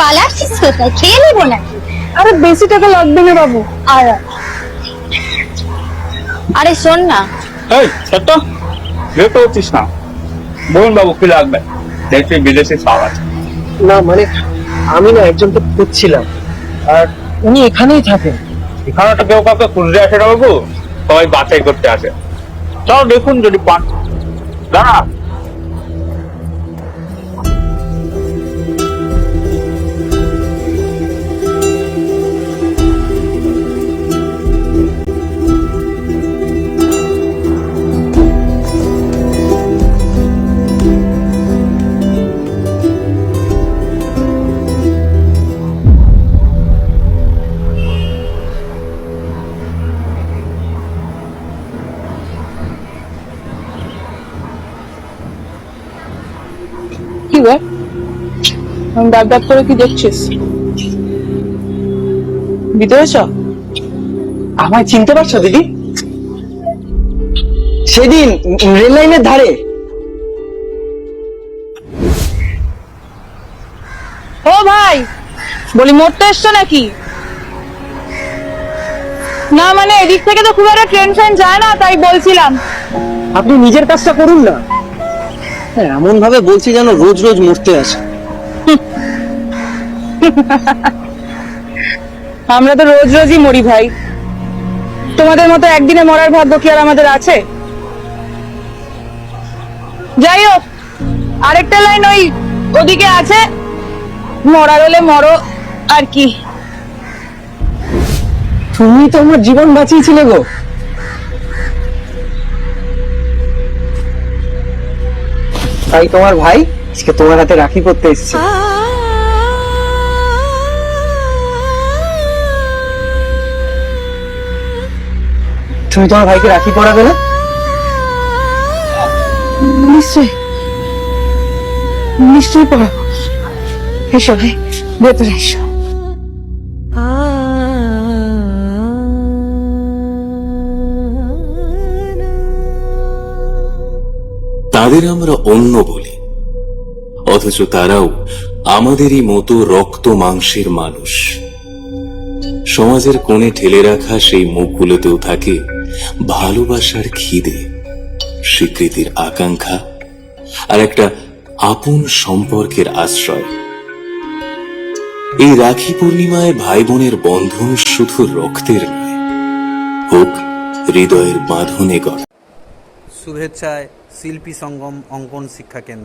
পালাচ্ছিস কোথায়? খেয়ে নেবো নাকি? আরে বেশি টাকা লাগবে না বাবু। আর আরে শোন না, এই ছোট্ট, বিরক্ত হচ্ছিস না? বলুন বাবু, কি লাগবে? দেখছি বিদেশি সব আছে। না মানে আমি না একজনকে খুঁজছিলাম, আর উনি এখানেই থাকেন। এখানে তো কেউ কাউকে খুঁজতে আসে না বাবু, সবাই বাছাই করতে আসে। চলো দেখুন যদি পান। দাঁড়া। কি রে, দাঁত দাঁত করে কি দেখছিস? ভিতরে চ। আমায় চিনতে পারছো দিদি? সেদিন রেল লাইনের ধারে। ও ভাই, বলি মরতে এসছো নাকি? না মানে এদিক থেকে তো খুব একটা ট্রেন ফ্রেন যায় না, তাই বলছিলাম। আপনি নিজের কাজটা করুন না। এমন ভাবে বলছি যেন রোজ রোজ মরতে আসে। আমরা তো রোজ রোজই মরি ভাই, তোমাদের মতো একদিনে মরার ভাগ্য কি আর আমাদের আছে? যাই হোক, আরেকটা লাইন ওই ওদিকে আছে, মরার হলে মরো আর কি। তুমি তো আমার জীবন বাঁচিয়েছিলে গো। তাই তোমার ভাই আজকে তোমার হাতে রাখি পরতে এসেছে। তুমি তোমার ভাইকে রাখি পরাবে না? নিশ্চয়ই নিশ্চয়ই পরাবো। এসো ভাই, ভেতরে এসো। তাদের আমরা অন্য বলি, অথচ তারাও আমাদেরই মতো রক্ত মাংসের মানুষ। সমাজের কোণে ঠেলে রাখা সেই মুখগুলোতেও থাকে ভালোবাসার খিদে, স্বীকৃতির আকাঙ্ক্ষা আর একটা আপন সম্পর্কের আশ্রয়। এই রাখি পূর্ণিমায় ভাই বোনের বন্ধন শুধু রক্তের নয়, হোক হৃদয়ের বাঁধনে গড়া। শুভেচ্ছায় শিল্পী সঙ্গম অঙ্কন শিক্ষা কেন্দ্র।